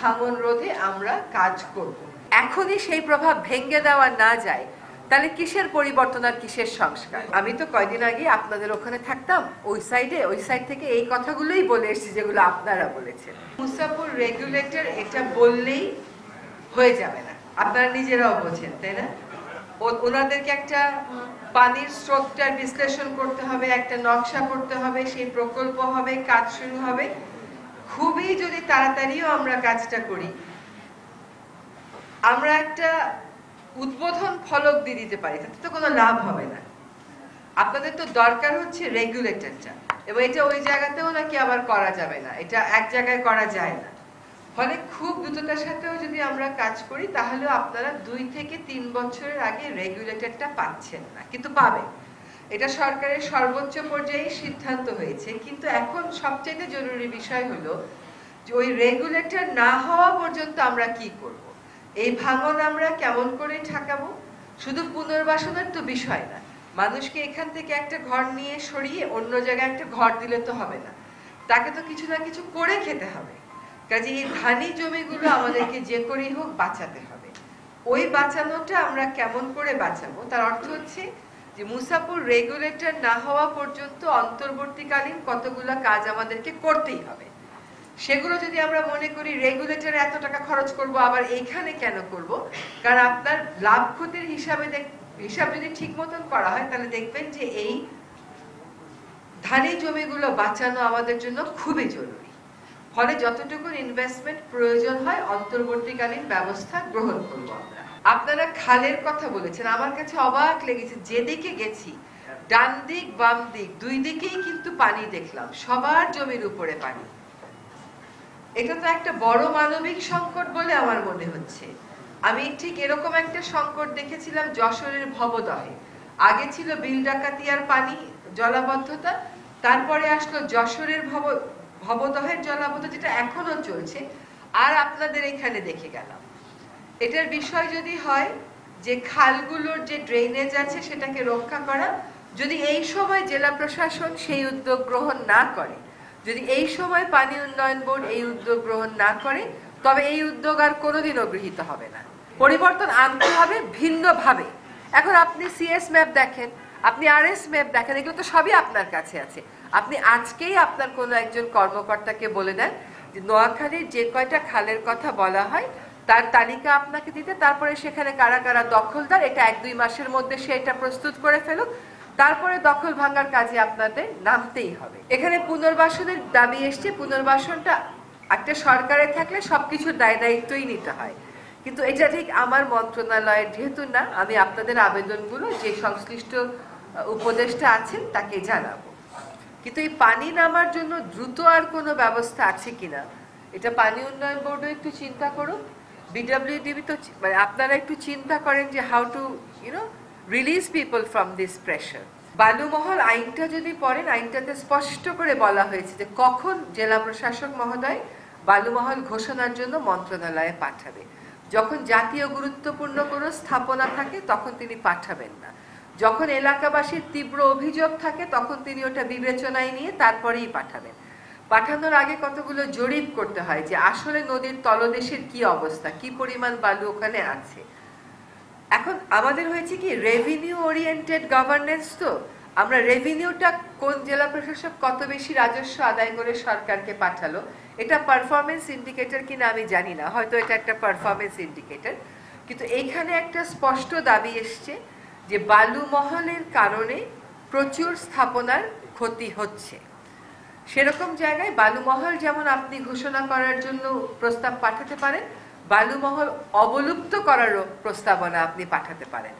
ভাঙন রোধে আমরা কাজ করব। এখনই সেই প্রভাব ভেঙে দেওয়া না যায় তাহলে কিসের পরিবর্তন আর কিসের সংস্কার? আমি তো কয়দিন আগে আপনাদের ওখানে থাকতাম, ওই সাইড থেকে এই কথাগুলোই বলে এসেছি যেগুলো আপনারা বলেছেন। মুসাপুর রেগুলেটর এটা বললেই হয়ে যাবে না, আপনারা নিজেরাও বোঝেন, তাই না? ওনাদেরকে একটা পানির স্রোতটার বিশ্লেষণ করতে হবে, একটা নকশা করতে হবে, সেই প্রকল্প হবে, কাজ শুরু হবে। খুবই যদি তাড়াতাড়িও আমরা কাজটা করি, আমরা একটা উদ্বোধন ফলক দিয়ে দিতে পারি, তাতে তো কোনো লাভ হবে না। আপনাদের তো দরকার হচ্ছে রেগুলেটরটা, এবং এটা ওই জায়গাতেও নাকি আবার করা যাবে না, এটা এক জায়গায় করা যায় না। ফলে খুব দ্রুততার সাথেও যদি আমরা কাজ করি তাহলেও আপনারা 2 থেকে 3 বছরের আগে রেগুলেটরটা পাচ্ছেন না, কিন্তু পাবেন। এটা সরকারের সর্বোচ্চ পর্যায়ে সিদ্ধান্ত হয়েছে। কিন্তু এখন সবচেয়ে জরুরি বিষয় হলো যে ওই রেগুলেটর না হওয়া পর্যন্ত আমরা কি করব। এই ভাঙন আমরা কেমন করে ঠেকাবো? শুধু পুনর্বাসনের তো বিষয় না, মানুষকে এখান থেকে একটা ঘর নিয়ে সরিয়ে অন্য জায়গায় একটা ঘর দিলে তো হবে না, তাকে তো কিছু না কিছু করে খেতে হবে। কাজে এই ধানি জমিগুলো আমাদেরকে যে করেই হোক বাঁচাতে হবে। ওই বাঁচানোটা আমরা কেমন করে বাঁচাবো, তার অর্থ হচ্ছে যে মুসাপুর রেগুলেটর না হওয়া পর্যন্ত অন্তর্বর্তীকালীন কতগুলো কাজ আমাদেরকে করতেই হবে। সেগুলো যদি আমরা মনে করি রেগুলেটরে এত টাকা খরচ করব, আবার এইখানে কেন করব, কারণ আপনার লাভ ক্ষতির হিসাব যদি ঠিক মতন করা হয় তাহলে দেখবেন যে এই ধানি জমিগুলো বাঁচানো আমাদের জন্য খুবই জরুরি। ফলে যতটুকু ইনভেস্টমেন্ট প্রয়োজন হয় অন্তর্বর্তীকালীন ব্যবস্থা গ্রহণ করব আমরা। আপনারা খালের কথা বলেছেন, আমার কাছে অবাক লেগেছে, যেদিকে গেছি ডান দিক বাম দিক 2 দিকেই কিন্তু পানি দেখলাম, সবার জমির উপরে পানি। এটা তো একটা বড় মানবিক সংকট বলে আমার মনে হচ্ছে। আমি ঠিক এরকম একটা সংকট দেখেছিলাম যশোরের ভবদহে। আগে ছিল বিল ডাকাতিয়ার পানি জলাবদ্ধতা, তারপরে আসলো যশোরের ভবদহের জলাবদ্ধতা, যেটা এখনো চলছে। আর আপনাদের এখানে দেখে গেলাম এটার বিষয় যদি হয় যে খালগুলোর যে ড্রেনেজ আছে সেটাকে রক্ষা করা, যদি এই সময় জেলা প্রশাসন সেই উদ্যোগ গ্রহণ না করে, যদি এই সময় পানি উন্নয়ন বোর্ড এই উদ্যোগ গ্রহণ না করে, তবে এই উদ্যোগ আর কোনোদিনও গৃহীত হবে না। পরিবর্তন আনতে হবে ভিন্নভাবে। এখন আপনি সিএস ম্যাপ দেখেন, আপনি আরএস ম্যাপ দেখেন, এগুলো তো সবই আপনার কাছে আছে। আপনি আজকেই আপনার কোনো একজন কর্মকর্তাকে বলে দেন যে নোয়াখালীর যে কয়টা খালের কথা বলা হয় তার তালিকা আপনাকে দিতে, তারপরে সেখানে কারা কারা দখলদার, এটা 1-2 মাসের মধ্যে সে এটা প্রস্তুত করে ফেলুক, তারপরে দখল ভাঙার কাজে আপনাদের নামতেই হবে। এখানে পুনর্বাসনের দাবি এসছে, পুনর্বাসনটা একটা সরকারে থাকলে সবকিছুর দায় দায়িত্বই নিতে হয়, কিন্তু এটা ঠিক আমার মন্ত্রণালয়ের যেহেতু না, আমি আপনাদের আবেদনগুলো যে সংশ্লিষ্ট উপদেষ্টা আছেন তাকে জানাবো। কিন্তু এই পানি নামার জন্য দ্রুত আর কোনো ব্যবস্থা আছে কিনা এটা পানি উন্নয়ন বোর্ডও একটু চিন্তা করুন, বিডব্লিউডিবি তো মানে আপনারা একটু চিন্তা করেন যে how to release people from this pressure. বালুমহল আইনটা যদি পড়েন, আইনটাতে স্পষ্ট করে বলা হয়েছে যে কখন জেলা প্রশাসক মহোদয় বালুমহল ঘোষণার জন্য মন্ত্রণালয়ে পাঠাবে। যখন জাতীয় গুরুত্বপূর্ণ কোনো স্থাপনা থাকে তখন তিনি পাঠাবেন না, যখন এলাকাবাসীর তীব্র অভিযোগ থাকে তখন তিনি ওটা বিবেচনায় নিয়ে তারপরেই পাঠাবেন। পাঠানোর আগে কতগুলো জরিপ করতে হয় যে আসলে নদীর তলদেশের কি অবস্থা, কি পরিমাণ বালু ওখানে আছে। এখন আমাদের হয়েছে কি রেভিনিউ ওরিয়েন্টেড গভর্নেন্স, তো আমরা রেভিনিউটা কোন জেলা প্রশাসক কত বেশি রাজস্ব আদায় করে সরকারকে পাঠালো, এটা পারফরমেন্স ইন্ডিকেটর কিনা আমি জানি না, হয়তো এটা একটা পারফরমেন্স ইন্ডিকেটর। কিন্তু এইখানে একটা স্পষ্ট দাবি এসছে যে বালুমহলের কারণে প্রচুর স্থাপনার ক্ষতি হচ্ছে। সেরকম জায়গায় বালুমহল যেমন আপনি ঘোষণা করার জন্য প্রস্তাব পাঠাতে পারেন, বালুমহল অবলুপ্ত করারও প্রস্তাবনা আপনি পাঠাতে পারেন।